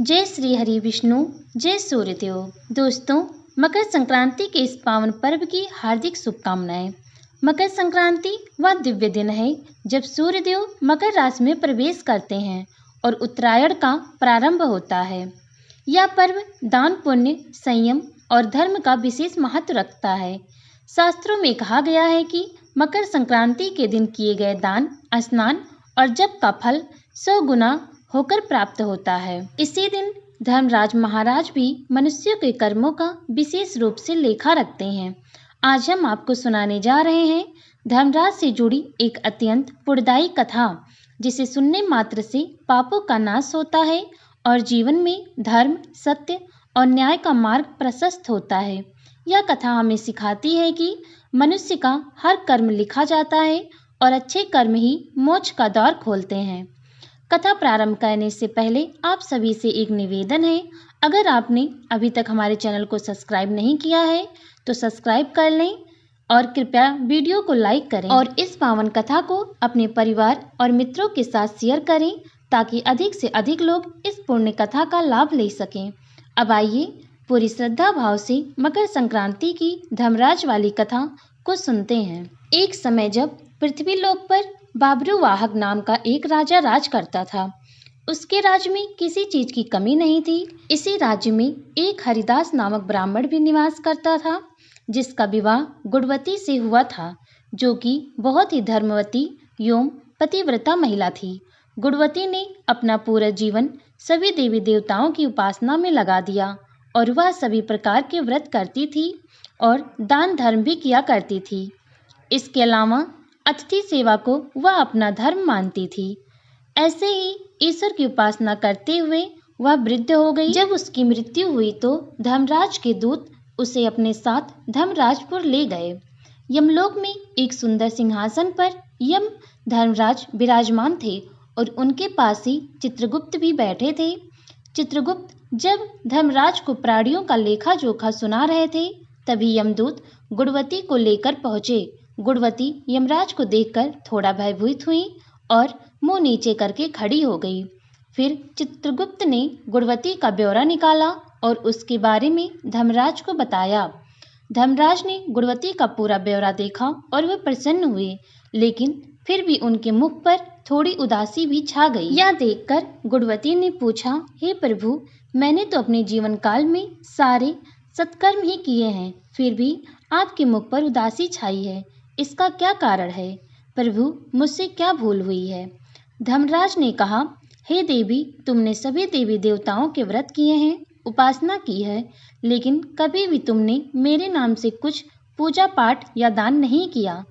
जय श्री हरि विष्णु, जय सूर्यदेव। दोस्तों, मकर संक्रांति के इस पावन पर्व की हार्दिक शुभकामनाएं। मकर संक्रांति वह दिव्य दिन है जब सूर्यदेव मकर राशि में प्रवेश करते हैं और उत्तरायण का प्रारंभ होता है। यह पर्व दान, पुण्य, संयम और धर्म का विशेष महत्व रखता है। शास्त्रों में कहा गया है कि मकर संक्रांति के दिन किए गए दान, स्नान और जप का फल 100 गुना होकर प्राप्त होता है। इसी दिन धर्मराज महाराज भी मनुष्यों के कर्मों का विशेष रूप से लेखा रखते हैं। आज हम आपको सुनाने जा रहे हैं धर्मराज से जुड़ी एक अत्यंत पुण्यदायी कथा, जिसे सुनने मात्र से पापों का नाश होता है और जीवन में धर्म, सत्य और न्याय का मार्ग प्रशस्त होता है। यह कथा हमें सिखाती है कि मनुष्य का हर कर्म लिखा जाता है और अच्छे कर्म ही मोक्ष का द्वार खोलते हैं। कथा प्रारंभ करने से पहले आप सभी से एक निवेदन है, अगर आपने अभी तक हमारे चैनल को सब्सक्राइब नहीं किया है तो सब्सक्राइब कर लें और कृपया वीडियो को लाइक करें और इस पावन कथा को अपने परिवार और मित्रों के साथ शेयर करें ताकि अधिक से अधिक लोग इस पुण्य कथा का लाभ ले सकें। अब आइए पूरी श्रद्धा भाव से मकर संक्रांति की धर्मराज वाली कथा को सुनते हैं। एक समय जब पृथ्वी लोक पर बाब्रुवाहक नाम का एक राजा राज करता था। उसके राज्य में किसी चीज की कमी नहीं थी। इसी राज्य में एक हरिदास नामक ब्राह्मण भी निवास करता था, जिसका विवाह गुणवती से हुआ था, जो कि बहुत ही धर्मवती एवं पतिव्रता महिला थी। गुणवती ने अपना पूरा जीवन सभी देवी देवताओं की उपासना में लगा दिया और वह सभी प्रकार के व्रत करती थी और दान धर्म भी किया करती थी। इसके अलावा अतिथि सेवा को वह अपना धर्म मानती थी। ऐसे ही ईश्वर की उपासना करते हुए वह वृद्ध हो गई। जब उसकी मृत्यु हुई तो धर्मराज के दूत उसे अपने साथ धर्मराजपुर ले गए। यमलोक में एक सुंदर सिंहासन पर यम धर्मराज विराजमान थे और उनके पास ही चित्रगुप्त भी बैठे थे। चित्रगुप्त जब धर्मराज को प्राणियों का लेखा जोखा सुना रहे थे, तभी यमदूत गुणवती को लेकर पहुंचे। गुणवती यमराज को देखकर थोड़ा भयभीत हुई और मुंह नीचे करके खड़ी हो गई। फिर चित्रगुप्त ने गुणवती का ब्यौरा निकाला और उसके बारे में धर्मराज को बताया। धर्मराज ने गुणवती का पूरा ब्यौरा देखा और वह प्रसन्न हुए, लेकिन फिर भी उनके मुख पर थोड़ी उदासी भी छा गई। यह देखकर गुणवती ने पूछा, हे प्रभु, मैंने तो अपने जीवन काल में सारे सत्कर्म ही किए हैं, फिर भी आपके मुख पर उदासी छाई है। इसका क्या कारण है? प्रभु, मुझसे क्या भूल हुई है? धर्मराज ने कहा, हे देवी, तुमने सभी देवी देवताओं के व्रत किए हैं, उपासना की है, लेकिन कभी भी तुमने मेरे नाम से कुछ पूजा पाठ या दान नहीं किया।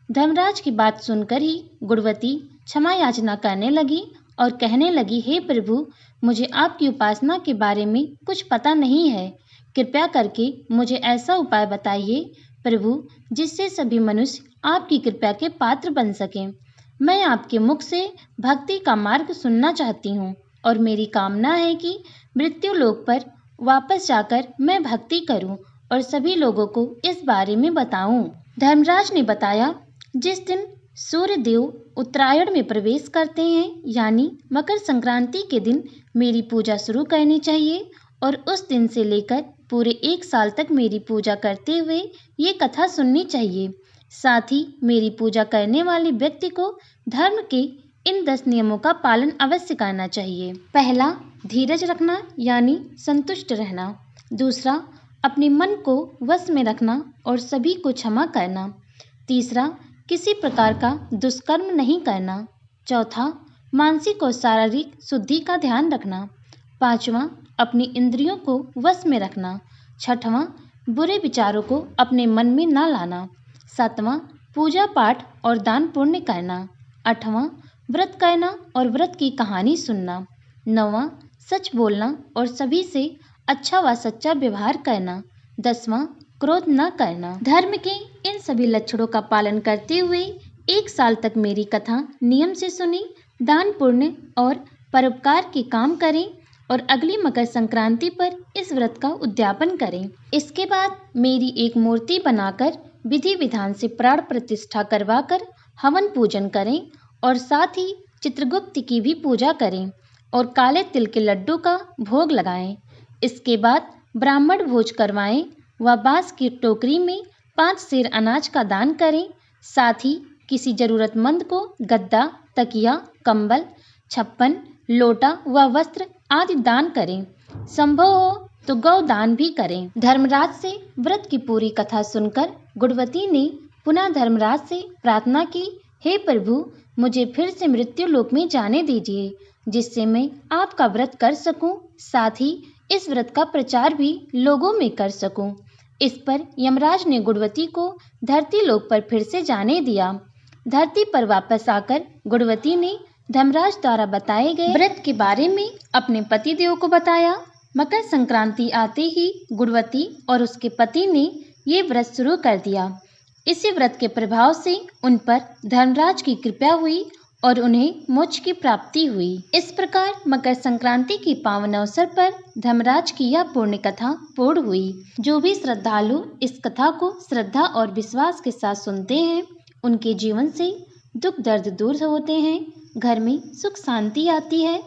धर्मराज की बात सुनकर ही गुणवती क्षमा याचना करने लगी और कहने लगी, हे प्रभु, मुझे आपकी उपासना के बारे में कुछ पता नहीं है। कृपया करके मुझे ऐसा उपाय बताइए प्रभु, जिससे सभी मनुष्य आपकी कृपा के पात्र बन सकें। मैं आपके मुख से भक्ति का मार्ग सुनना चाहती हूँ और मेरी कामना है कि मृत्यु लोक पर वापस जाकर मैं भक्ति करूँ और सभी लोगों को इस बारे में बताऊँ। धर्मराज ने बताया, जिस दिन सूर्य देव उत्तरायण में प्रवेश करते हैं, यानी मकर संक्रांति के दिन मेरी पूजा शुरू करनी चाहिए और उस दिन से लेकर पूरे 1 साल तक मेरी पूजा करते हुए ये कथा सुननी चाहिए। साथ ही मेरी पूजा करने वाले व्यक्ति को धर्म के इन 10 नियमों का पालन अवश्य करना चाहिए। पहला, धीरज रखना यानी संतुष्ट रहना। दूसरा, अपने मन को वश में रखना और सभी को क्षमा करना। तीसरा, किसी प्रकार का दुष्कर्म नहीं करना। चौथा, मानसिक और शारीरिक शुद्धि का ध्यान रखना। पांचवा, अपनी इंद्रियों को वश में रखना। छठवां, बुरे विचारों को अपने मन में न लाना। सातवां, पूजा पाठ और दान पुण्य करना। आठवां, व्रत करना और व्रत की कहानी सुनना। नौवां, सच बोलना और सभी से अच्छा व सच्चा व्यवहार करना। 10वां, क्रोध न करना। धर्म के इन सभी लक्षणों का पालन करते हुए 1 साल तक मेरी कथा नियम से सुनी, दान पुण्य और परोपकार के काम करें और अगली मकर संक्रांति पर इस व्रत का उद्यापन करें। इसके बाद मेरी एक मूर्ति बनाकर विधि विधान से प्राण प्रतिष्ठा करवाकर हवन पूजन करें और साथ ही चित्रगुप्त की भी पूजा करें और काले तिल के लड्डू का भोग लगाएं। इसके बाद ब्राह्मण भोज करवाएं व बांस की टोकरी में 5 सेर अनाज का दान करें। साथ ही किसी जरूरतमंद को गद्दा, तकिया, कंबल, छप्पन, लोटा व वस्त्र आदि दान करें। संभव हो तो गौ दान भी करें। धर्मराज से व्रत की पूरी कथा सुनकर गुणवती ने पुनः धर्मराज से प्रार्थना की, हे प्रभु, मुझे फिर से मृत्यु लोक में जाने दीजिए, जिससे मैं आपका व्रत कर सकूं, साथ ही इस व्रत का प्रचार भी लोगों में कर सकूं। इस पर यमराज ने गुणवती को धरती लोक पर फिर से जाने दिया। धरती पर वापस आकर गुणवती ने धर्मराज द्वारा बताए गए व्रत के बारे में अपने पतिदेव को बताया। मकर संक्रांति आते ही गुणवती और उसके पति ने ये व्रत शुरू कर दिया। इसी व्रत के प्रभाव से उन पर धर्मराज की कृपा हुई और उन्हें मोक्ष की प्राप्ति हुई। इस प्रकार मकर संक्रांति की पावन अवसर पर धर्मराज की यह पुण्य कथा पूर्ण हुई। जो भी श्रद्धालु इस कथा को श्रद्धा और विश्वास के साथ सुनते हैं, उनके जीवन से दुख दर्द दूर होते हैं, घर में सुख शांति आती है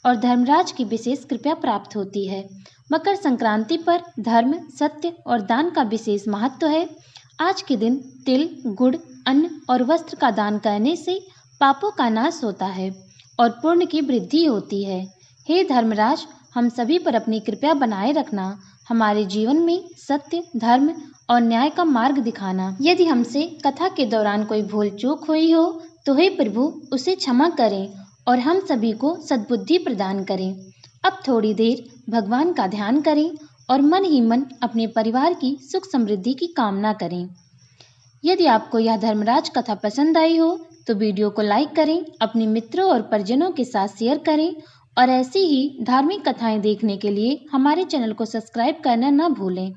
और धर्मराज की विशेष कृपा प्राप्त होती है। मकर संक्रांति पर धर्म, सत्य और दान का विशेष महत्व है। आज के दिन तिल, गुड़, अन्न और वस्त्र का दान करने से पापों का नाश होता है और पुण्य की वृद्धि होती है। हे धर्मराज, हम सभी पर अपनी कृपा बनाए रखना, हमारे जीवन में सत्य, धर्म और न्याय का मार्ग दिखाना। यदि हमसे कथा के दौरान कोई भूल चूक हुई हो तो हे प्रभु उसे क्षमा करें और हम सभी को सद्बुद्धि प्रदान करें। अब थोड़ी देर भगवान का ध्यान करें और मन ही मन अपने परिवार की सुख समृद्धि की कामना करें। यदि आपको यह धर्मराज कथा पसंद आई हो तो वीडियो को लाइक करें, अपने मित्रों और परिजनों के साथ शेयर करें और ऐसी ही धार्मिक कथाएं देखने के लिए हमारे चैनल को सब्सक्राइब करना न भूलें।